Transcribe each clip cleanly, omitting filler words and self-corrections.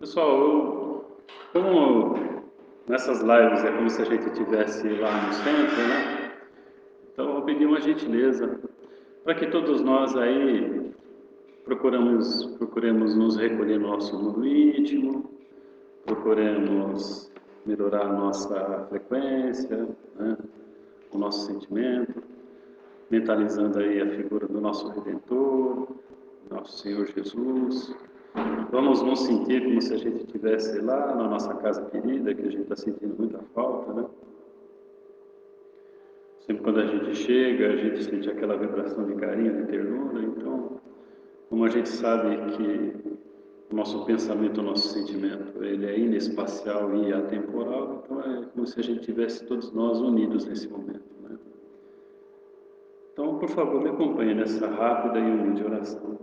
Pessoal, como nessas lives é como se a gente estivesse lá no centro, né? Então eu vou pedir uma gentileza para que todos nós aí procuremos nos recolher no nosso mundo íntimo, procuremos melhorar a nossa frequência, né? O nosso sentimento, mentalizando aí a figura do nosso Redentor, nosso Senhor Jesus. Vamos nos sentir como se a gente estivesse lá na nossa casa querida, que a gente está sentindo muita falta, né? Sempre quando a gente chega, a gente sente aquela vibração de carinho, de ternura. Então, como a gente sabe que o nosso pensamento, o nosso sentimento, ele é inespacial e atemporal, então é como se a gente tivesse todos nós unidos nesse momento, né? Então, por favor, me acompanhe nessa rápida e humilde oração.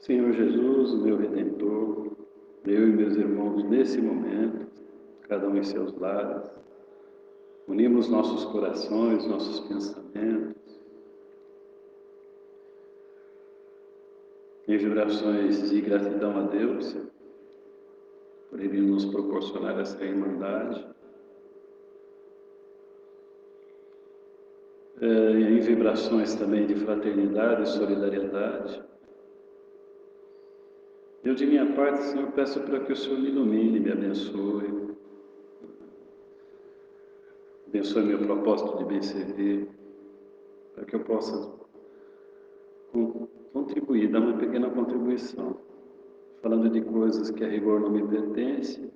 Senhor Jesus, o meu Redentor, eu e meus irmãos nesse momento, cada um em seus lares, unimos nossos corações, nossos pensamentos, em vibrações de gratidão a Deus, por Ele nos proporcionar essa irmandade, em vibrações também de fraternidade e solidariedade. Eu, de minha parte, Senhor, peço para que o Senhor me ilumine, me abençoe meu propósito de bem servir, para que eu possa contribuir, dar uma pequena contribuição, falando de coisas que a rigor não me pertencem,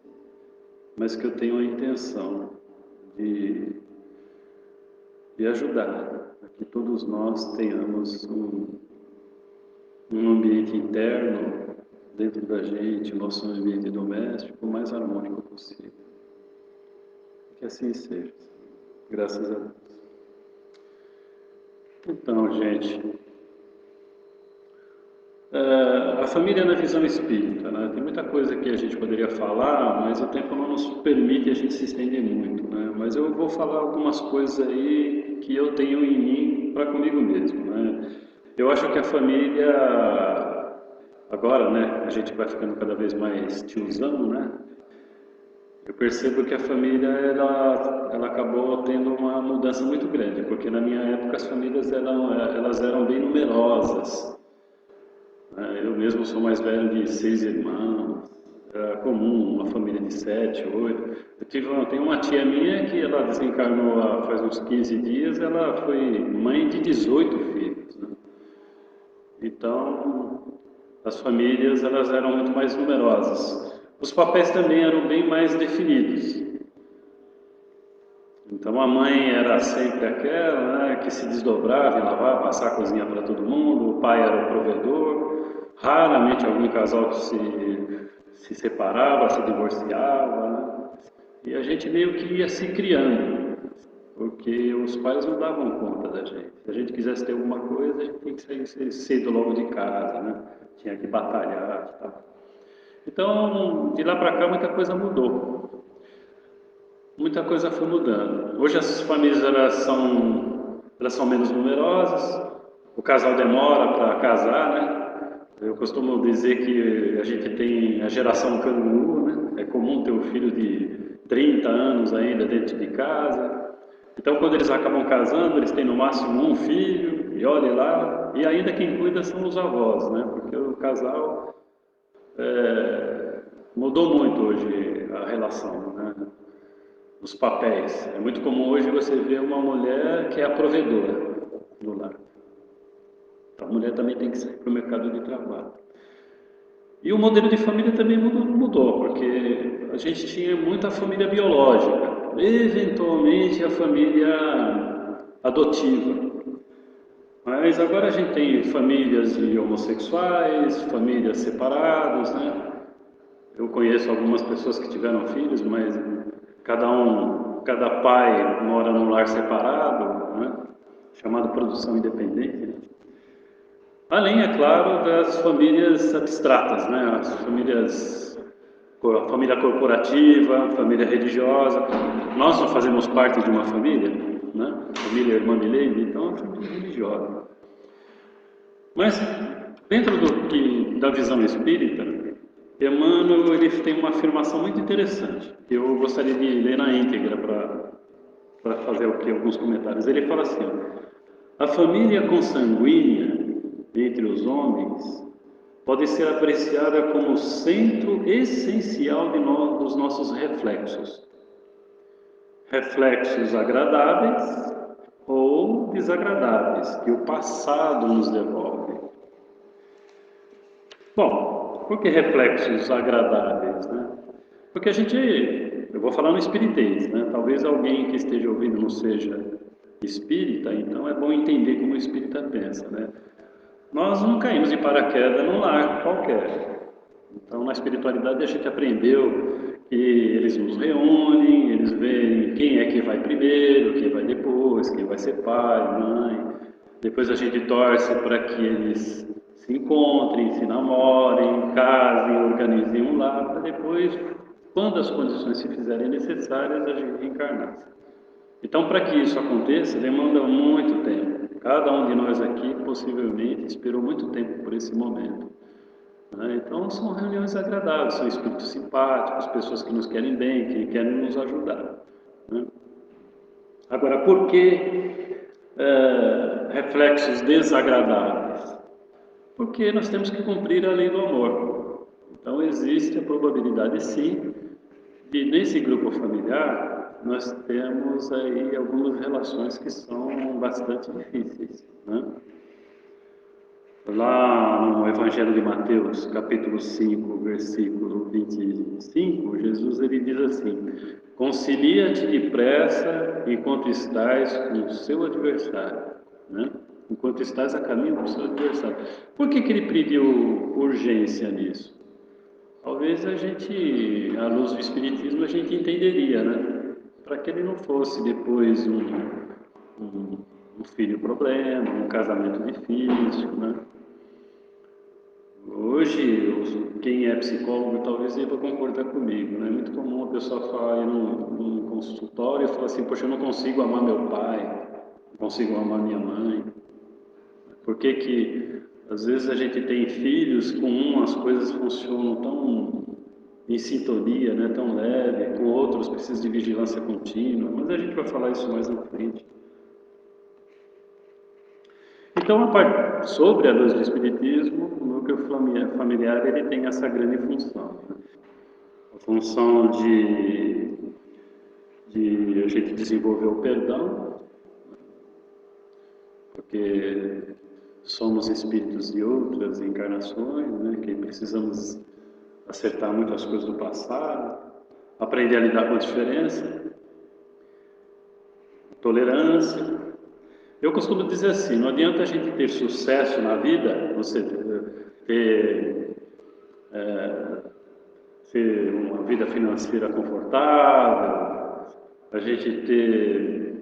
mas que eu tenho a intenção de ajudar, para que todos nós tenhamos um ambiente interno dentro da gente, nosso ambiente doméstico, o mais harmônico possível. Que assim seja. Graças a Deus. Então, gente, a família na visão espírita, né? Tem muita coisa que a gente poderia falar, mas o tempo não nos permite a gente se estender muito, né? Mas eu vou falar algumas coisas aí que eu tenho em mim para comigo mesmo, né? Eu acho que a família, agora, né, a gente vai ficando cada vez mais tiozão, né? Eu percebo que a família, ela acabou tendo uma mudança muito grande, porque na minha época as famílias elas eram bem numerosas. Eu mesmo sou mais velho de 6 irmãos, era comum uma família de 7, 8. Eu tenho uma tia minha que ela desencarnou faz uns 15 dias, ela foi mãe de 18 filhos, né? Então, as famílias elas eram muito mais numerosas. Os papéis também eram bem mais definidos. Então a mãe era sempre aquela, né, que se desdobrava e lavava, passar a cozinha para todo mundo, o pai era o provedor, raramente algum casal que se separava, se divorciava, né? E a gente meio que ia se criando, porque os pais não davam conta da gente. Se a gente quisesse ter alguma coisa, a gente tinha que sair cedo logo de casa, né? Tinha que batalhar e tal. Então, de lá para cá, muita coisa mudou. Muita coisa foi mudando. Hoje as famílias elas são menos numerosas, o casal demora para casar, né? Eu costumo dizer que a gente tem a geração canguru, né? É comum ter um filho de 30 anos ainda dentro de casa. Então, quando eles acabam casando, eles têm no máximo um filho, e olhe lá, e ainda quem cuida são os avós, né? Porque o casal mudou muito hoje a relação, né? Os papéis. É muito comum hoje você ver uma mulher que é a provedora do lar. Então, a mulher também tem que sair para o mercado de trabalho. E o modelo de família também mudou, porque a gente tinha muita família biológica, eventualmente a família adotiva. Mas agora a gente tem famílias de homossexuais, famílias separadas, né? Eu conheço algumas pessoas que tiveram filhos, mas cada pai mora num lar separado, né? Chamado produção independente, né? Além, é claro, das famílias abstratas, né? A família corporativa, família religiosa. Nós não fazemos parte de uma família, né? Família Irmã Milene, então é uma família religiosa. Mas, Dentro da visão espírita, Emmanuel ele tem uma afirmação muito interessante, que eu gostaria de ler na íntegra para fazer alguns comentários. Ele fala assim, ó, a família consanguínea entre os homens pode ser apreciada como centro essencial dos nossos reflexos. Reflexos agradáveis ou desagradáveis, que o passado nos devolve. Bom, por que reflexos agradáveis, né? Porque eu vou falar no espiritês, né? Talvez alguém que esteja ouvindo não seja espírita, então é bom entender como o espírita pensa, né? Nós não caímos de paraquedas num lar qualquer. Então, na espiritualidade, a gente aprendeu que eles nos reúnem, eles veem quem é que vai primeiro, quem vai depois, quem vai ser pai, mãe. Depois a gente torce para que eles se encontrem, se namorem, casem, organizem um lar, para depois, quando as condições se fizerem necessárias, a gente reencarnar. Então, para que isso aconteça, demanda muito tempo. Cada um de nós aqui, possivelmente, esperou muito tempo por esse momento. Então, são reuniões agradáveis, são espíritos simpáticos, pessoas que nos querem bem, que querem nos ajudar. Agora, por que reflexos desagradáveis? Porque nós temos que cumprir a lei do amor. Então, existe a probabilidade, sim, de nesse grupo familiar, nós temos aí algumas relações que são bastante difíceis, né? Lá no Evangelho de Mateus, capítulo 5, versículo 25, Jesus ele diz assim: concilia-te depressa enquanto estás com o seu adversário, né? Enquanto estás a caminho do seu adversário. Por que ele pediu urgência nisso? Talvez a gente, à luz do Espiritismo, a gente entenderia, né? Para que ele não fosse depois um filho problema, um casamento difícil, né? Hoje, quem é psicólogo talvez deva concordar comigo, né? É muito comum a pessoa falar num consultório e falar assim, poxa, eu não consigo amar meu pai, não consigo amar minha mãe. Por que às vezes a gente tem filhos, com as coisas funcionam tão em sintonia, né? Tão leve, com outros precisa de vigilância contínua, mas a gente vai falar isso mais na frente. Então, sobre a luz do Espiritismo, o núcleo familiar ele tem essa grande função. Né? A função de a gente desenvolver o perdão, porque somos espíritos de outras encarnações, né? Que precisamos acertar muitas coisas do passado, aprender a lidar com a diferença, tolerância. Eu costumo dizer assim, não adianta a gente ter sucesso na vida, você ter uma vida financeira confortável, a gente ter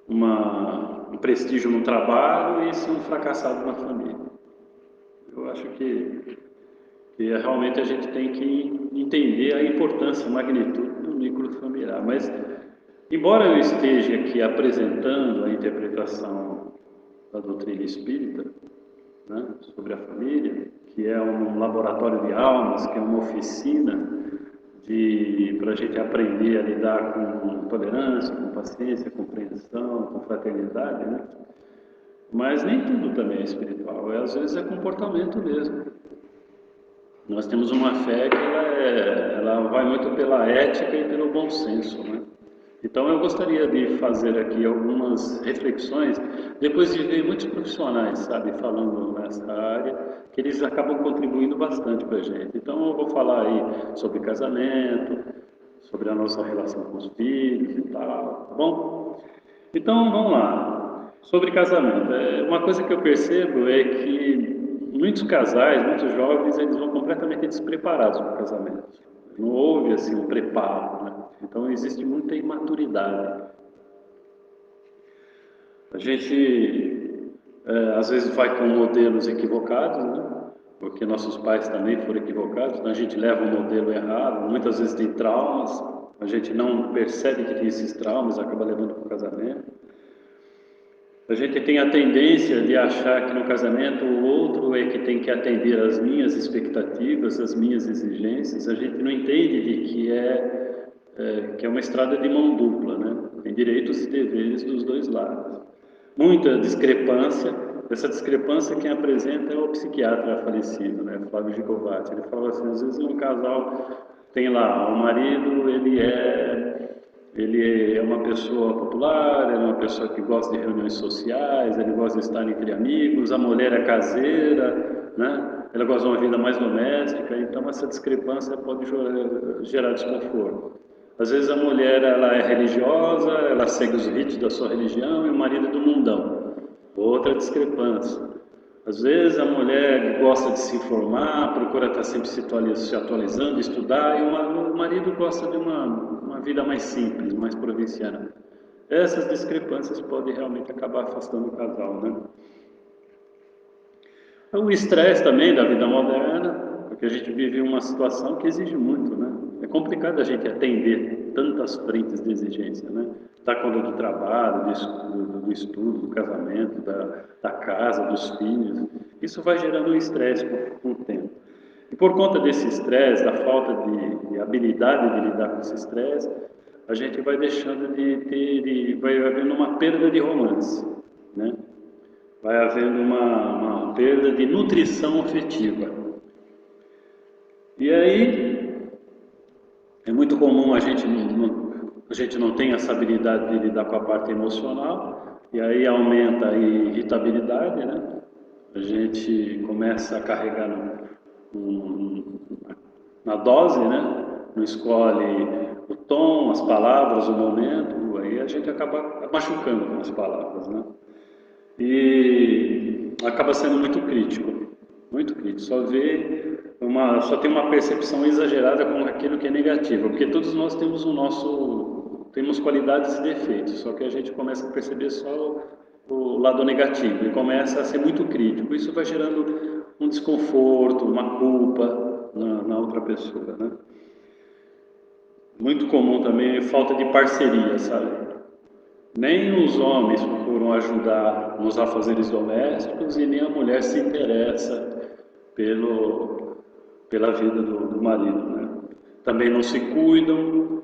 um prestígio no trabalho e ser um fracassado na família. Eu acho que realmente a gente tem que entender a importância, a magnitude do núcleo familiar. Mas, embora eu esteja aqui apresentando a interpretação da doutrina espírita, né, sobre a família, que é um laboratório de almas, que é uma oficina para a gente aprender a lidar com tolerância, com paciência, compreensão, com fraternidade, né? Mas nem tudo também é espiritual, às vezes é comportamento mesmo. Nós temos uma fé que ela vai muito pela ética e pelo bom senso, né? Então eu gostaria de fazer aqui algumas reflexões, depois de ver muitos profissionais, sabe, falando nessa área, que eles acabam contribuindo bastante para a gente. Então eu vou falar aí sobre casamento, sobre a nossa relação com os filhos e tal, tá bom? Então vamos lá, sobre casamento. Uma coisa que eu percebo é que muitos casais, muitos jovens, eles vão completamente despreparados para o casamento. Não houve assim um preparo, né? Então existe muita imaturidade. A gente às vezes vai com modelos equivocados, né? Porque nossos pais também foram equivocados, então a gente leva um modelo errado, muitas vezes tem traumas, a gente não percebe que tem esses traumas, acaba levando para o casamento. A gente tem a tendência de achar que no casamento o outro é que tem que atender às minhas expectativas, às minhas exigências. A gente não entende de que é uma estrada de mão dupla, né? Tem direitos e deveres dos dois lados. Muita discrepância. Essa discrepância quem apresenta é o psiquiatra falecido, né? Flávio Gicovati. Ele fala assim, às vezes um casal tem lá, o marido, ele é uma pessoa popular, ele é uma pessoa que gosta de reuniões sociais, ele gosta de estar entre amigos, a mulher é caseira, né? Ela gosta de uma vida mais doméstica, então essa discrepância pode gerar desconforto. Às vezes a mulher ela é religiosa, ela segue os ritos da sua religião e o marido é do mundão. Outra discrepância. Às vezes a mulher gosta de se informar, procura estar sempre se atualizando, estudar, e o marido gosta de uma vida mais simples, mais provinciana. Essas discrepâncias podem realmente acabar afastando o casal, né? O estresse também da vida moderna, porque a gente vive uma situação que exige muito, né? É complicado a gente atender tantas frentes de exigência, né? Da conta do trabalho, do estudo, do casamento, da casa, dos filhos. Isso vai gerando um estresse com o tempo. E por conta desse estresse, da falta de habilidade de lidar com esse estresse, a gente vai deixando vai havendo uma perda de romance, né? Vai havendo uma perda de nutrição afetiva. E aí, é muito comum a gente não tem essa habilidade de lidar com a parte emocional, e aí aumenta a irritabilidade, né? A gente começa a carregar na dose, né? Não escolhe o tom, as palavras, o momento, aí a gente acaba machucando com as palavras, né? E acaba sendo muito crítico, só tem uma percepção exagerada com aquilo que é negativo, porque todos nós temos qualidades e defeitos, só que a gente começa a perceber só o lado negativo e começa a ser muito crítico. Isso vai gerando um desconforto, uma culpa na outra pessoa, né? Muito comum também a falta de parceria, sabe? Nem os homens procuram ajudar nos afazeres domésticos e nem a mulher se interessa pela vida do marido, né? Também não se cuidam.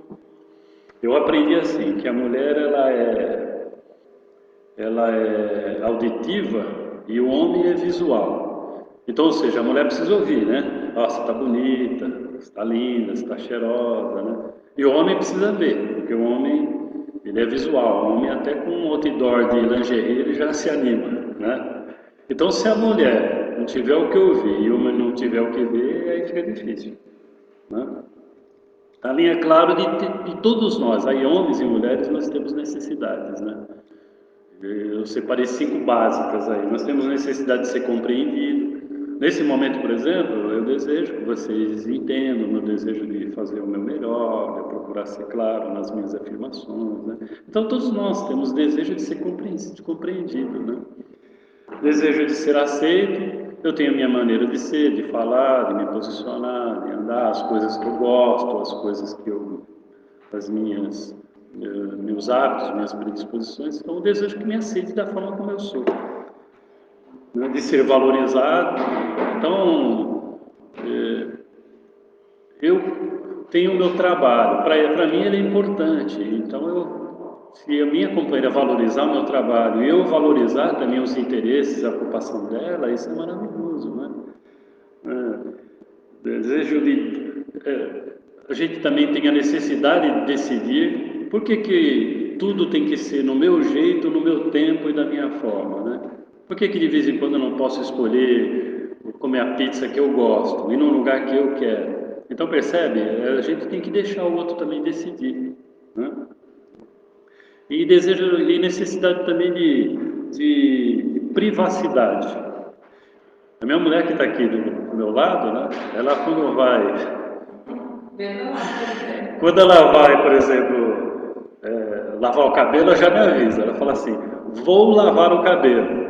Eu aprendi assim, que a mulher ela é auditiva e o homem é visual. Então, ou seja, a mulher precisa ouvir, né? Ó, você está bonita, você está linda, você está cheirosa, né? E o homem precisa ver, porque o homem ele é visual, o homem até com um outdoor de lingerie ele já se anima, né? Então se a mulher não tiver o que ouvir e o homem não tiver o que ver, aí fica difícil, né? A linha é claro de todos nós, aí homens e mulheres nós temos necessidades, né? Eu separei 5 básicas aí, nós temos necessidade de ser compreendido. Nesse momento, por exemplo, eu desejo que vocês entendam o meu desejo de fazer o meu melhor, de procurar ser claro nas minhas afirmações, né? Então, todos nós temos desejo de ser compreendido, né? Desejo de ser aceito, eu tenho a minha maneira de ser, de falar, de me posicionar, de andar, as coisas que eu gosto, as coisas as meus hábitos, minhas predisposições. Então, eu desejo que me aceite da forma como eu sou, né? De ser valorizado. Então, eu tenho o meu trabalho, para mim ele é importante, então se a minha companheira valorizar o meu trabalho e eu valorizar também os interesses, a ocupação dela, isso é maravilhoso, né? A gente também tem a necessidade de decidir por que tudo tem que ser no meu jeito, no meu tempo e da minha forma, né? Por que de vez em quando eu não posso escolher comer a pizza que eu gosto, ir num lugar que eu quero? Então percebe? A gente tem que deixar o outro também decidir, né? E desejo e necessidade também de privacidade. A minha mulher que está aqui do meu lado, né? Ela quando ela vai, por exemplo, lavar o cabelo, ela já me avisa. Ela fala assim: vou lavar o cabelo.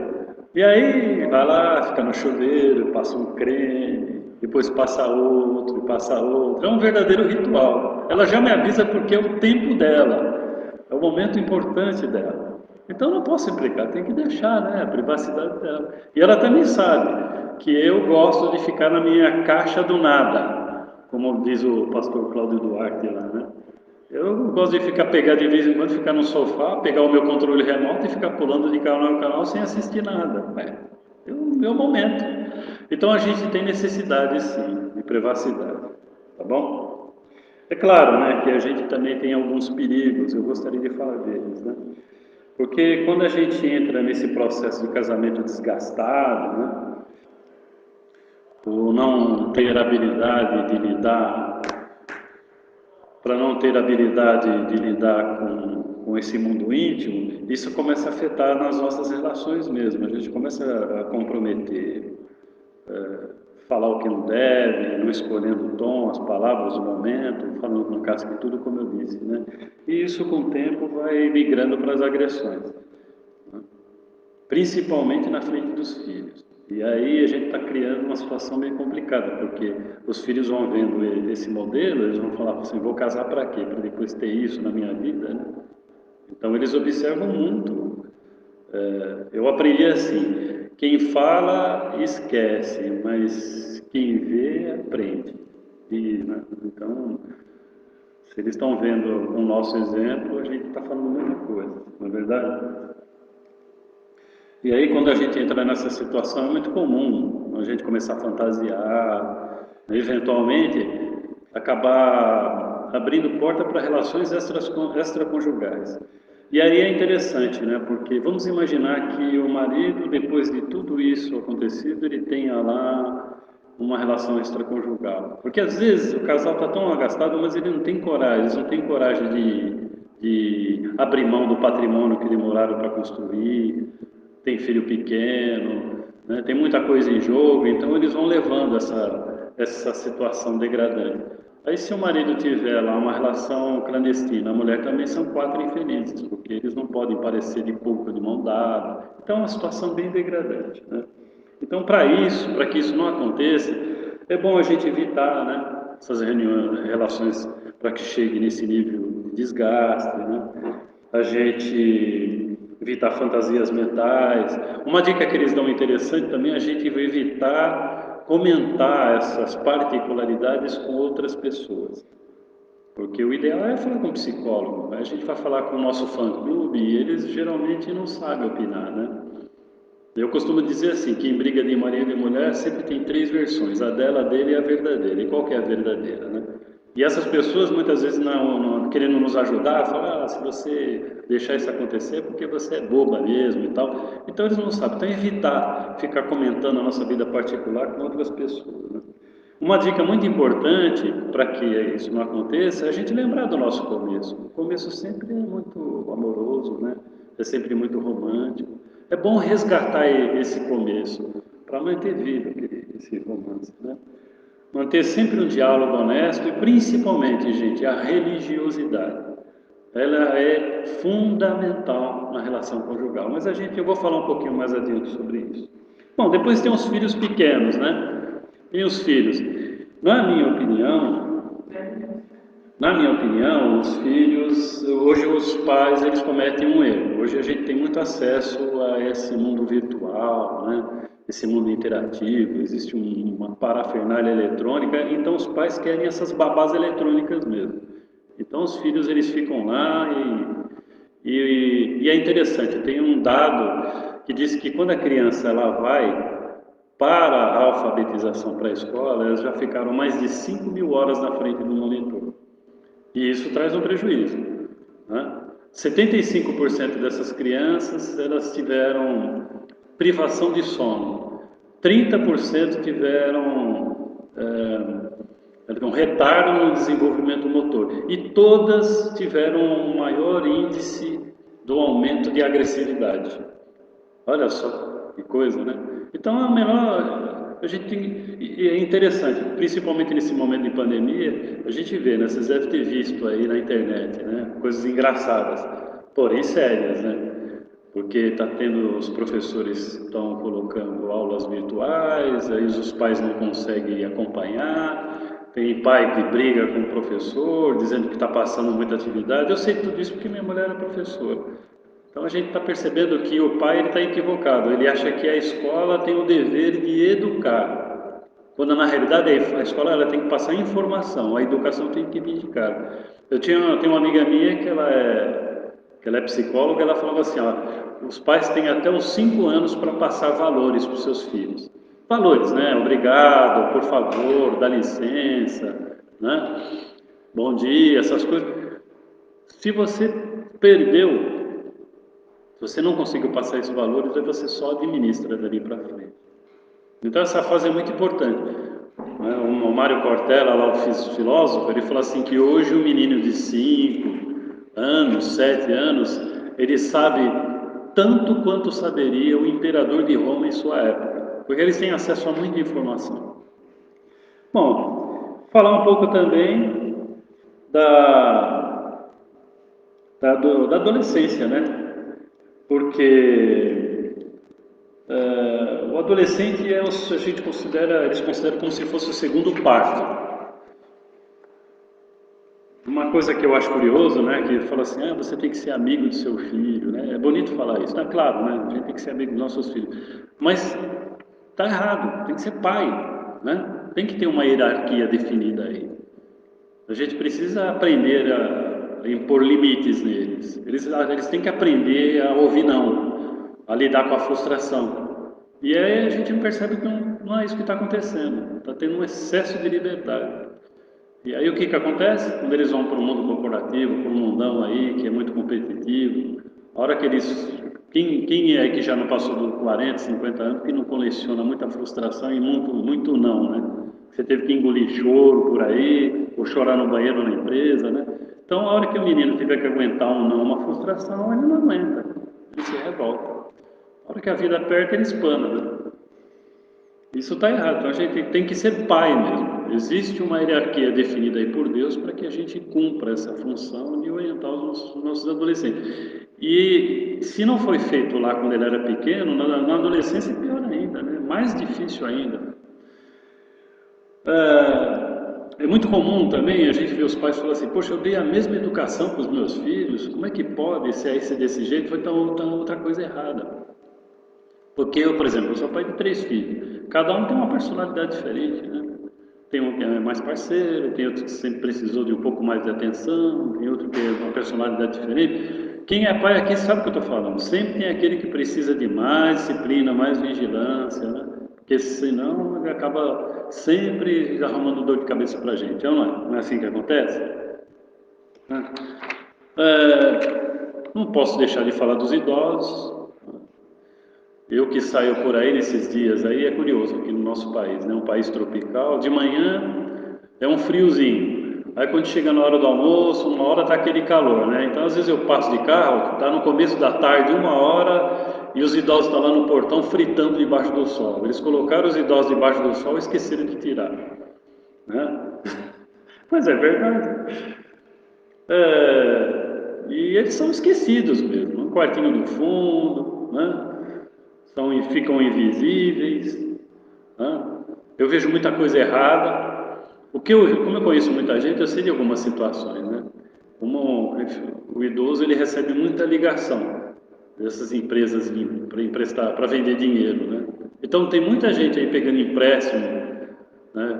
E aí vai lá, fica no chuveiro, passa um creme, depois passa outro, e passa outro. É um verdadeiro ritual. Ela já me avisa porque é o tempo dela, é o momento importante dela. Então eu não posso implicar, tem que deixar, né? A privacidade dela. E ela também sabe que eu gosto de ficar na minha caixa do nada, como diz o pastor Cláudio Duarte lá, né? Eu gosto de ficar pegar de vez em quando, ficar no sofá, pegar o meu controle remoto e ficar pulando de canal em canal sem assistir nada. É o meu momento. Então a gente tem necessidade sim de privacidade, tá bom? É claro, né, que a gente também tem alguns perigos, eu gostaria de falar deles, né? Porque quando a gente entra nesse processo de casamento desgastado, né, por não ter habilidade de lidar, para não ter habilidade de lidar com esse mundo íntimo, isso começa a afetar nas nossas relações mesmo. A gente começa a comprometer, falar o que não deve, não escolhendo o tom, as palavras, o momento, falando no caso de tudo como eu disse, né? E isso com o tempo vai migrando para as agressões, principalmente na frente dos filhos. E aí a gente está criando uma situação meio complicada, porque os filhos vão vendo esse modelo, eles vão falar assim, vou casar para quê? Para depois ter isso na minha vida, né? Então eles observam muito. Eu aprendi assim, quem fala esquece, mas quem vê aprende. E, né? Então, se eles estão vendo o nosso exemplo, a gente está falando a mesma coisa, não é verdade? E aí, quando a gente entra nessa situação, é muito comum a gente começar a fantasiar, eventualmente acabar abrindo porta para relações extraconjugais. E aí é interessante, né? Porque vamos imaginar que o marido, depois de tudo isso acontecido, ele tenha lá uma relação extraconjugal. Porque às vezes o casal está tão agastado, mas ele não tem coragem, eles não têm coragem de abrir mão do patrimônio que demoraram para construir, tem filho pequeno, né? Tem muita coisa em jogo, então eles vão levando essa situação degradante. Aí se o marido tiver lá uma relação clandestina, a mulher também são quatro infelizes, porque eles não podem parecer de pouco de mão dada. Então é uma situação bem degradante, né? Então para isso, para que isso não aconteça, é bom a gente evitar, né, essas reuniões, relações para que chegue nesse nível de desgaste, né? A gente evitar fantasias mentais. Uma dica que eles dão interessante também é a gente evitar comentar essas particularidades com outras pessoas. Porque o ideal é falar com um psicólogo. A gente vai falar com o nosso fã-clube e eles geralmente não sabem opinar, né? Eu costumo dizer assim, que em briga de marido e mulher sempre tem três versões, a dela, a dele e a verdadeira. E qual que é a verdadeira, né? E essas pessoas muitas vezes não querendo nos ajudar, falam, se você deixar isso acontecer é porque você é boba mesmo e tal. Então eles não sabem. Então evitar ficar comentando a nossa vida particular com outras pessoas, né? Uma dica muito importante para que isso não aconteça é a gente lembrar do nosso começo. O começo sempre é muito amoroso, né? É sempre muito romântico. É bom resgatar esse começo para manter vivo esse romance, né? Manter sempre um diálogo honesto e principalmente, gente, a religiosidade. Ela é fundamental na relação conjugal. Mas eu vou falar um pouquinho mais adiante sobre isso. Bom, depois tem os filhos pequenos, né? E os filhos? Na minha opinião, na minha opinião, os filhos, hoje os pais, eles cometem um erro. Hoje a gente tem muito acesso a esse mundo virtual, né? Esse mundo interativo, existe uma parafernália eletrônica, então os pais querem essas babás eletrônicas mesmo. Então os filhos, eles ficam lá e é interessante, tem um dado que diz que quando a criança ela vai para a alfabetização pré-escola, elas já ficaram mais de 5.000 horas na frente do monitor. E isso traz um prejuízo, né? 75% dessas crianças, elas tiveram privação de sono. 30% tiveram um retardo no desenvolvimento motor. E todas tiveram um maior índice do aumento de agressividade. Olha só que coisa, né? Então é melhor a gente tem, e é interessante, principalmente nesse momento de pandemia, a gente vê, né? Vocês devem ter visto aí na internet, né? Coisas engraçadas, porém sérias, né? Porque está tendo os professores estão colocando aulas virtuais, aí os pais não conseguem acompanhar, tem pai que briga com o professor, dizendo que está passando muita atividade. Eu sei tudo isso porque minha mulher é professora. Então a gente está percebendo que o pai está equivocado, ele acha que a escola tem o dever de educar, quando na realidade a escola ela tem que passar informação, a educação tem que vir de casa. Tenho uma amiga minha que ela é psicóloga, ela falava assim, ó, os pais têm até os 5 anos para passar valores para os seus filhos. Valores, né? Obrigado, por favor, dá licença, né? Bom dia, essas coisas. Se você perdeu, se você não conseguiu passar esses valores, aí você só administra dali para frente. Então essa fase é muito importante. Né? O Mário Cortella, lá o filósofo, ele fala assim que hoje o menino de 5 anos, 7 anos, ele sabe tanto quanto saberia o imperador de Roma em sua época, porque eles têm acesso a muita informação. Bom, falar um pouco também da, da adolescência, né? Porque o adolescente eles consideram como se fosse o segundo parto. Uma coisa que eu acho curioso, né, que fala assim, você tem que ser amigo do seu filho, né? É bonito falar isso, tá claro, né? A gente tem que ser amigo dos nossos filhos, mas tá errado, tem que ser pai, né? Tem que ter uma hierarquia definida aí. A gente precisa aprender a impor limites neles. Eles têm que aprender a ouvir não, a lidar com a frustração. E aí a gente percebe que não é isso que está acontecendo. Está tendo um excesso de liberdade. E aí o que acontece? Quando eles vão para o mundo corporativo, para o mundão aí, que é muito competitivo, a hora que eles... Quem é que já não passou dos 40, 50 anos, que não coleciona muita frustração e muito, muito não, né? Você teve que engolir choro por aí, ou chorar no banheiro na empresa, né? Então, a hora que o menino tiver que aguentar um não, uma frustração, ele não aguenta, ele se revolta. A hora que a vida aperta, ele espana, né? Isso está errado, então a gente tem que ser pai mesmo. Existe uma hierarquia definida aí por Deus para que a gente cumpra essa função de orientar os nossos adolescentes. E se não foi feito lá quando ele era pequeno, na adolescência é pior ainda, né? Mais difícil ainda. É muito comum também a gente ver os pais falar assim, poxa, eu dei a mesma educação para os meus filhos, como é que pode ser desse jeito? Foi outra coisa errada. Porque eu, por exemplo, eu sou pai de 3 filhos. Cada um tem uma personalidade diferente, né? Tem um que é mais parceiro, tem outro que sempre precisou de um pouco mais de atenção, tem outro que é uma personalidade diferente. Quem é pai aqui sabe o que eu estou falando. Sempre tem aquele que precisa de mais disciplina, mais vigilância, né? Porque senão ele acaba sempre arrumando dor de cabeça para a gente. Não é assim que acontece? Né? Não posso deixar de falar dos idosos. Eu que saio por aí nesses dias aí, é curioso aqui no nosso país, né? Um país tropical, de manhã é um friozinho, aí quando chega na hora do almoço, uma hora tá aquele calor, né? Então às vezes eu passo de carro, tá no começo da tarde, 1 hora, e os idosos estão lá no portão fritando debaixo do sol. Eles colocaram os idosos debaixo do sol e esqueceram de tirar, né? Mas é verdade. E eles são esquecidos mesmo, no quartinho do fundo, né? Ficam invisíveis, né? Eu vejo muita coisa errada. Como eu conheço muita gente, eu sei de algumas situações, né? Como o idoso ele recebe muita ligação dessas empresas para emprestar, para vender dinheiro, né? Então tem muita gente aí pegando empréstimo, né,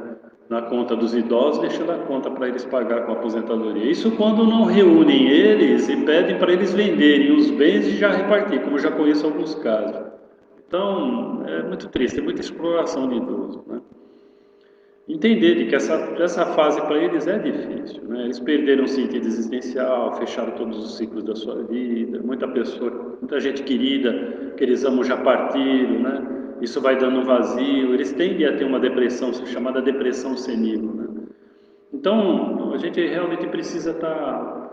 na conta dos idosos, deixando a conta para eles pagar com a aposentadoria. Isso quando não reúnem eles e pedem para eles venderem os bens e já repartir, como eu já conheço alguns casos. Então, é muito triste, é muita exploração de idoso, né? Entender de que essa fase para eles é difícil, né? Eles perderam o sentido existencial, fecharam todos os ciclos da sua vida, muita gente querida que eles amam já partiram, né? Isso vai dando um vazio, eles tendem a ter uma depressão, chamada depressão senil, né? Então, a gente realmente precisa tá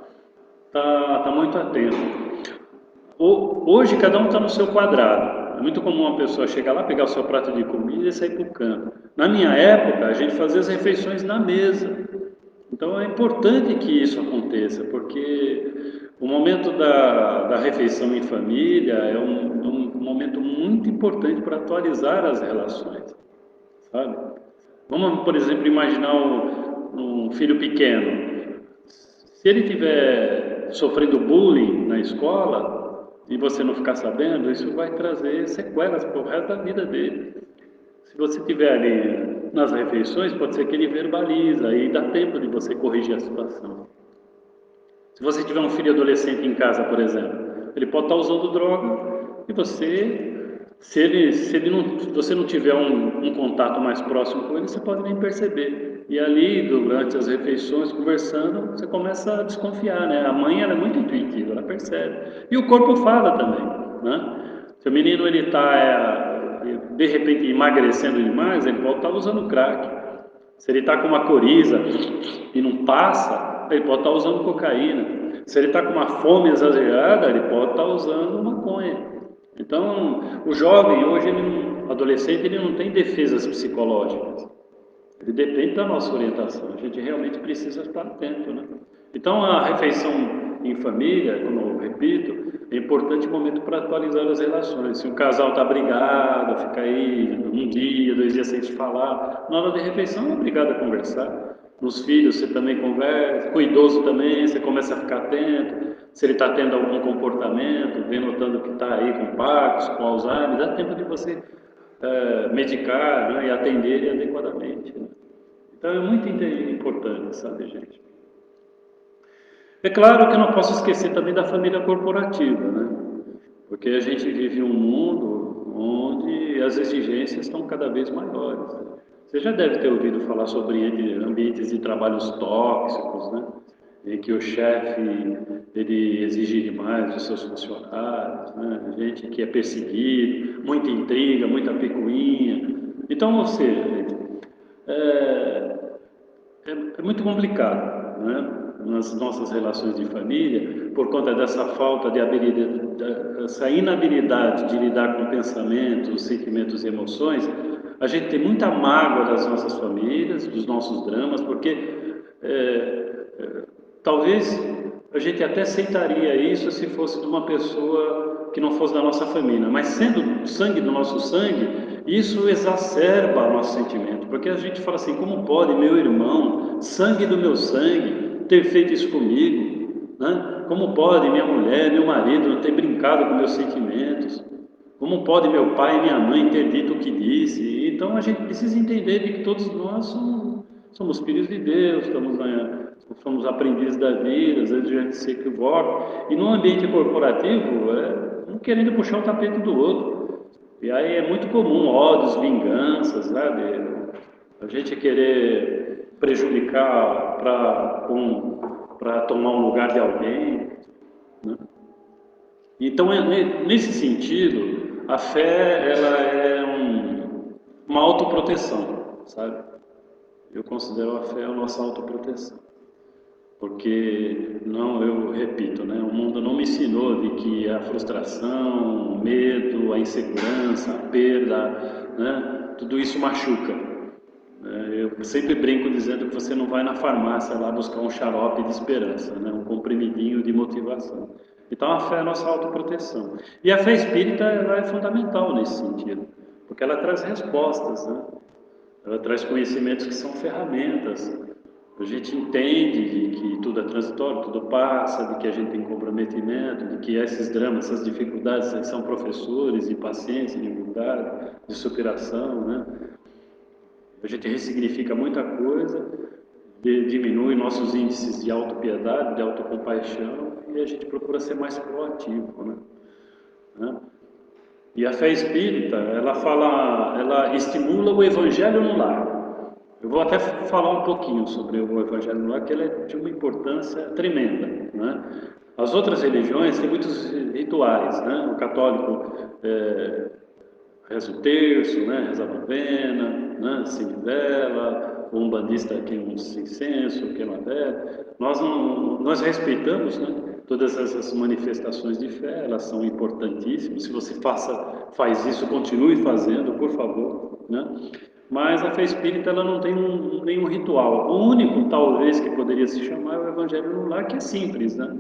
muito atento. Hoje cada um está no seu quadrado. É muito comum uma pessoa chegar lá, pegar o seu prato de comida e sair para o campo. Na minha época, a gente fazia as refeições na mesa. Então é importante que isso aconteça, porque o momento da refeição em família é um momento muito importante para atualizar as relações, sabe? Vamos, por exemplo, imaginar um filho pequeno. Se ele estiver sofrendo bullying na escola, e você não ficar sabendo, isso vai trazer sequelas para o resto da vida dele. Se você estiver ali nas refeições, pode ser que ele verbaliza, aí dá tempo de você corrigir a situação. Se você tiver um filho adolescente em casa, por exemplo, ele pode estar usando droga e você, se você não tiver um contato mais próximo com ele, você pode nem perceber. E ali, durante as refeições, conversando, você começa a desconfiar, né? A mãe, ela é muito intuitiva, ela percebe. E o corpo fala também, né? Se o menino, ele está, de repente, emagrecendo demais, ele pode estar usando crack. Se ele está com uma coriza e não passa, ele pode estar usando cocaína. Se ele está com uma fome exagerada, ele pode estar usando maconha. Então, o jovem hoje, o adolescente, ele não tem defesas psicológicas. Ele depende da nossa orientação. A gente realmente precisa estar atento, né? Então, a refeição em família, como eu repito, é importante momento para atualizar as relações. Se um casal está brigado, fica aí um dia, 2 dias sem se falar, na hora de refeição é obrigado a conversar. Nos filhos você também conversa, com o idoso também, você começa a ficar atento. Se ele está tendo algum comportamento, vem notando que está aí com Parkinson, com Alzheimer, dá tempo de você medicar, né, e atender ele adequadamente, né? Então é muito importante, sabe, gente? É claro que eu não posso esquecer também da família corporativa, né? Porque a gente vive um mundo onde as exigências estão cada vez maiores, né? Você já deve ter ouvido falar sobre ambientes de trabalhos tóxicos, né? Em que o chefe, ele exige demais dos seus funcionários, né? Gente que é perseguido, muita intriga, muita picuinha. Então, ou seja, gente, é, é muito complicado, né? Nas nossas relações de família, por conta dessa falta de habilidade, dessa inabilidade de lidar com pensamentos, sentimentos e emoções, a gente tem muita mágoa das nossas famílias, dos nossos dramas, porque talvez a gente até aceitaria isso se fosse de uma pessoa que não fosse da nossa família, mas sendo sangue do nosso sangue, isso exacerba o nosso sentimento, porque a gente fala assim, como pode meu irmão, sangue do meu sangue, ter feito isso comigo, né? Como pode minha mulher, meu marido não ter brincado com meus sentimentos? Como pode meu pai e minha mãe ter dito o que disse? Então a gente precisa entender de que todos nós somos filhos de Deus, somos aprendizes da vida, às vezes a gente se equivoca. E no ambiente corporativo, um querendo puxar o tapete do outro. E aí é muito comum ódios, vinganças, sabe? A gente querer prejudicar para tomar um lugar de alguém, né? Então, nesse sentido, a fé ela é uma autoproteção, sabe? Eu considero a fé a nossa autoproteção. Porque, não, eu repito, né? O mundo não me ensinou de que a frustração, o medo, a insegurança, a perda, né? Tudo isso machuca. Eu sempre brinco dizendo que você não vai na farmácia lá buscar um xarope de esperança, né? Um comprimidinho de motivação. Então a fé é a nossa autoproteção. E a fé espírita ela é fundamental nesse sentido, porque ela traz respostas, né? Ela traz conhecimentos que são ferramentas. A gente entende de que tudo é transitório, tudo passa, de que a gente tem comprometimento, de que esses dramas, essas dificuldades são professores de paciência, de humildade, de superação, né? A gente ressignifica muita coisa, diminui nossos índices de autopiedade, de autocompaixão, e a gente procura ser mais proativo, né? E a fé espírita, ela estimula o evangelho no lar. Eu vou até falar um pouquinho sobre o evangelho no lar, que ele é de uma importância tremenda, né? As outras religiões têm muitos rituais, né? O católico reza o terço, né? Reza a novena, né? Acende vela, o umbandista queima um incenso, queima vela. Nós respeitamos, né? Todas essas manifestações de fé, elas são importantíssimas. Se você faz isso, continue fazendo, por favor, né? Mas a fé espírita ela não tem nenhum ritual. O único, talvez, que poderia se chamar é o Evangelho no Lar, que é simples, né?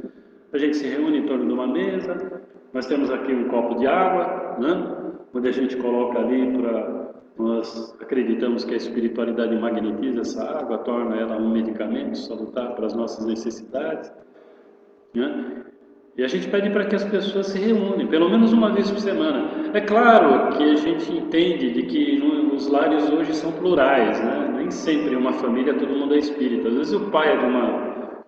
A gente se reúne em torno de uma mesa, nós temos aqui um copo de água, né? Onde a gente coloca ali nós acreditamos que a espiritualidade magnetiza essa água, torna ela um medicamento salutar para as nossas necessidades, né? E a gente pede para que as pessoas se reúnem, pelo menos uma vez por semana. É claro que a gente entende de que os lares hoje são plurais, né? Nem sempre uma família todo mundo é espírita. Às vezes o pai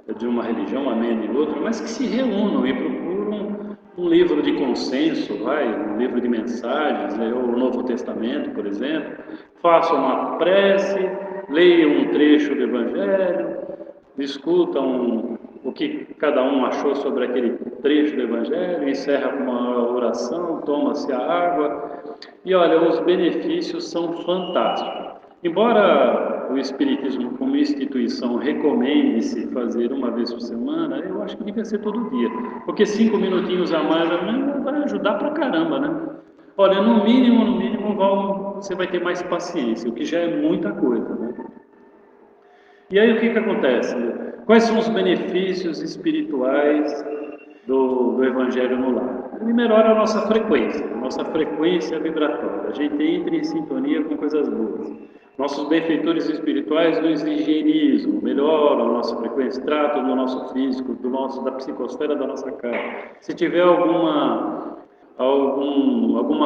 é de uma religião, a mãe é de outra, mas que se reúnam e procuram um livro de consenso, um livro de mensagens, ou o Novo Testamento, por exemplo. Façam uma prece, leiam um trecho do Evangelho, discutam o que cada um achou sobre aquele trecho do Evangelho, encerra com uma oração, toma-se a água, e olha, os benefícios são fantásticos. Embora o Espiritismo como instituição recomende-se fazer uma vez por semana, eu acho que devia ser todo dia, porque 5 minutinhos a mais vai ajudar pra caramba, né? Olha, no mínimo, você vai ter mais paciência, o que já é muita coisa, né? E aí o que acontece? Quais são os benefícios espirituais do Evangelho no lar? Ele melhora a nossa frequência vibratória. A gente entra em sintonia com coisas boas. Nossos benfeitores espirituais nos higienizam, melhoram a nossa frequência, tratam do nosso físico, da psicosfera da nossa casa. Se tiver alguma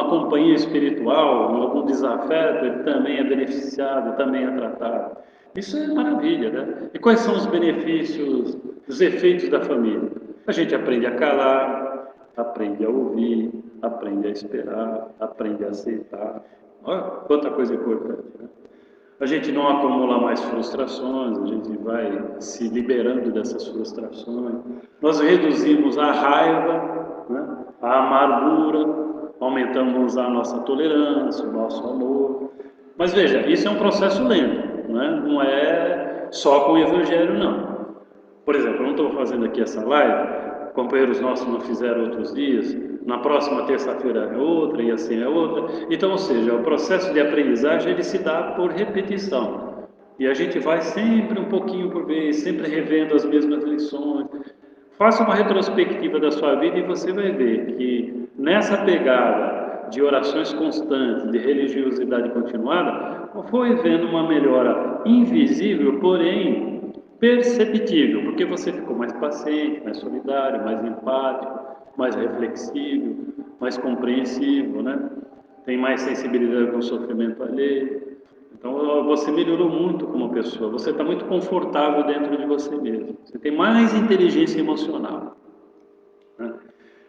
companhia espiritual, algum desafeto, ele também é beneficiado, também é tratado. Isso é maravilha, né? E quais são os benefícios, os efeitos da família? A gente aprende a calar, aprende a ouvir, aprende a esperar, aprende a aceitar. Olha quanta coisa importante, né? A gente não acumula mais frustrações, a gente vai se liberando dessas frustrações. Nós reduzimos a raiva, né? A amargura, aumentamos a nossa tolerância, o nosso amor. Mas veja, isso é um processo lento, né? Não é só com o Evangelho, não. Por exemplo, eu não estou fazendo aqui essa live, companheiros nossos não fizeram outros dias, na próxima terça-feira é outra e assim é outra. Então, ou seja, o processo de aprendizagem ele se dá por repetição. E a gente vai sempre um pouquinho por vez, sempre revendo as mesmas lições. Faça uma retrospectiva da sua vida e você vai ver que nessa pegada de orações constantes, de religiosidade continuada, foi vendo uma melhora invisível, porém perceptível, porque você ficou mais paciente, mais solidário, mais empático, mais reflexivo, mais compreensivo, né? Tem mais sensibilidade com o sofrimento alheio. Então você melhorou muito como pessoa, você está muito confortável dentro de você mesmo, você tem mais inteligência emocional, né?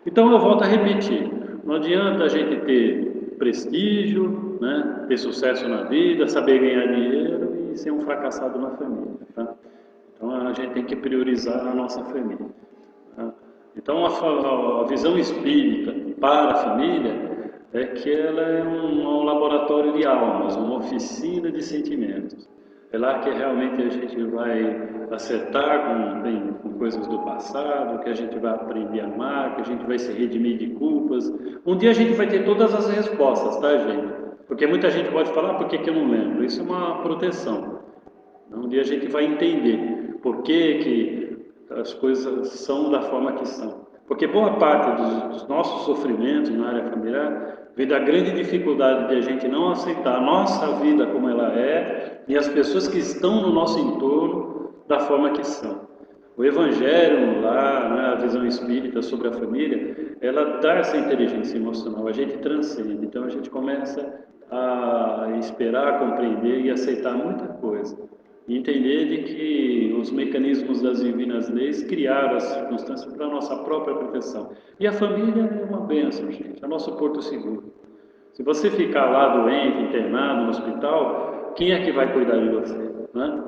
Então eu volto a repetir, não adianta a gente ter prestígio, né? Ter sucesso na vida, saber ganhar dinheiro e ser um fracassado na família, tá? Então a gente tem que priorizar a nossa família, tá? Então a visão espírita para a família é que ela é um laboratório de almas, uma oficina de sentimentos. É lá que realmente a gente vai acertar com coisas do passado, que a gente vai aprender a amar, que a gente vai se redimir de culpas. Um dia a gente vai ter todas as respostas, tá, gente? Porque muita gente pode falar, por que eu não lembro? Isso é uma proteção. Um dia a gente vai entender por que as coisas são da forma que são. Porque boa parte dos nossos sofrimentos na área familiar vem da grande dificuldade de a gente não aceitar a nossa vida como ela é e as pessoas que estão no nosso entorno da forma que são. O Evangelho lá, né, a visão espírita sobre a família, ela dá essa inteligência emocional, a gente transcende, então a gente começa a esperar, compreender e aceitar muita coisa. E entender de que os mecanismos das divinas leis criaram as circunstâncias para a nossa própria proteção. E a família é uma bênção, gente, é nosso porto seguro. Se você ficar lá doente, internado no hospital, quem é que vai cuidar de você, né?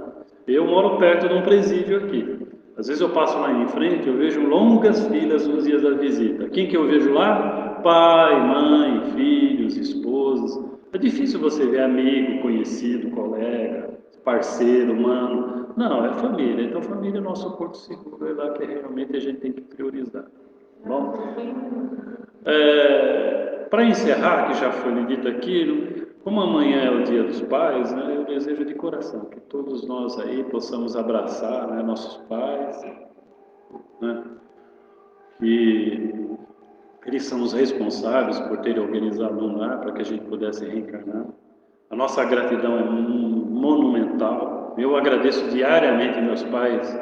Eu moro perto de um presídio aqui. Às vezes eu passo lá em frente, eu vejo longas filas nos dias da visita. Quem que eu vejo lá? Pai, mãe, filhos, esposas. É difícil você ver amigo, conhecido, colega, parceiro, mano. Não, é família. Então família é nosso porto seguro, é lá que realmente a gente tem que priorizar. Bom, para encerrar, que já foi dito aqui, como amanhã é o Dia dos Pais, né, eu desejo de coração que todos nós aí possamos abraçar, né, nossos pais, né, que eles são os responsáveis por terem organizado um lar para que a gente pudesse reencarnar. A nossa gratidão é monumental. Eu agradeço diariamente meus pais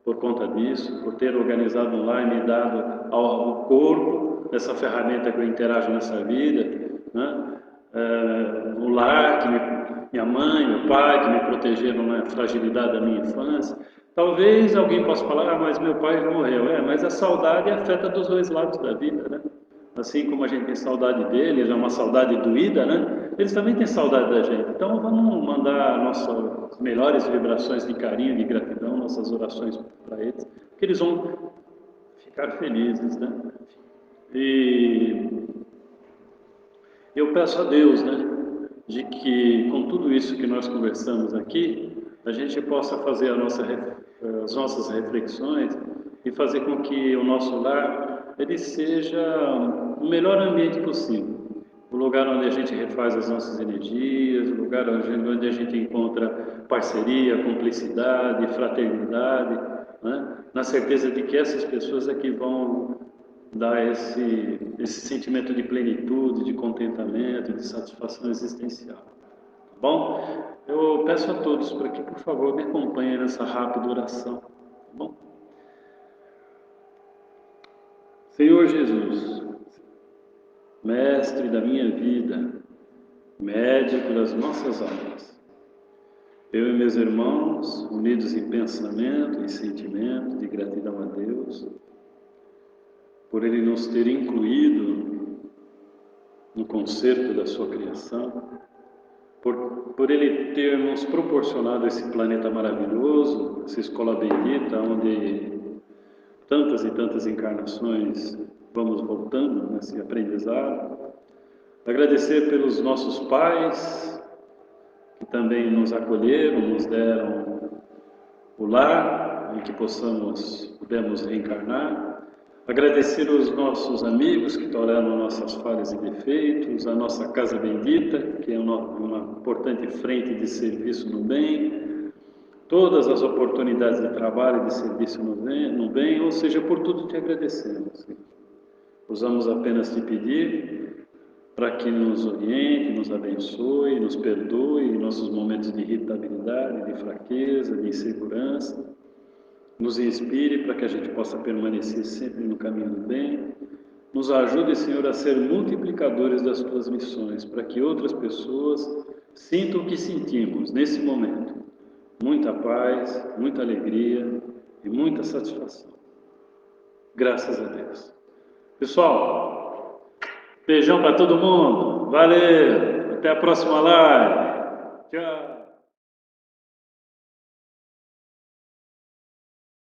por conta disso, por ter organizado um lar e me dado ao corpo, essa ferramenta que eu interajo nessa vida, né? O lar, minha mãe, meu pai, que me protegeram na fragilidade da minha infância. Talvez alguém possa falar, mas meu pai morreu. Mas a saudade afeta dos dois lados da vida, né? Assim como a gente tem saudade deles, é uma saudade doída, né? Eles também têm saudade da gente. Então vamos mandar nossas melhores vibrações de carinho, de gratidão, nossas orações para eles, porque eles vão ficar felizes, né? E eu peço a Deus, né, de que com tudo isso que nós conversamos aqui, a gente possa fazer as nossas reflexões e fazer com que o nosso lar ele seja o melhor ambiente possível. O lugar onde a gente refaz as nossas energias, o lugar onde a gente encontra parceria, cumplicidade, fraternidade, né? Na certeza de que essas pessoas é que vão dar esse sentimento de plenitude, de contentamento, de satisfação existencial. Tá bom? Eu peço a todos para que, por favor, me acompanhem nessa rápida oração. Tá bom? Senhor Jesus, Mestre da minha vida, Médico das nossas almas, eu e meus irmãos, unidos em pensamento e sentimento de gratidão a Deus, por Ele nos ter incluído no concerto da sua criação, por Ele ter nos proporcionado esse planeta maravilhoso, essa escola bendita, onde tantas e tantas encarnações vamos voltando nesse aprendizado. Agradecer pelos nossos pais, que também nos acolheram, nos deram o lar em que pudemos reencarnar. Agradecer aos nossos amigos que toleraram nossas falhas e defeitos, a nossa casa bendita, que é uma importante frente de serviço no bem, todas as oportunidades de trabalho e de serviço no bem, ou seja, por tudo te agradecemos. Usamos apenas te pedir para que nos oriente, nos abençoe, nos perdoe em nossos momentos de irritabilidade, de fraqueza, de insegurança. Nos inspire para que a gente possa permanecer sempre no caminho do bem. Nos ajude, Senhor, a ser multiplicadores das tuas missões, para que outras pessoas sintam o que sentimos nesse momento. Muita paz, muita alegria e muita satisfação. Graças a Deus. Pessoal, beijão para todo mundo. Valeu! Até a próxima live. Tchau!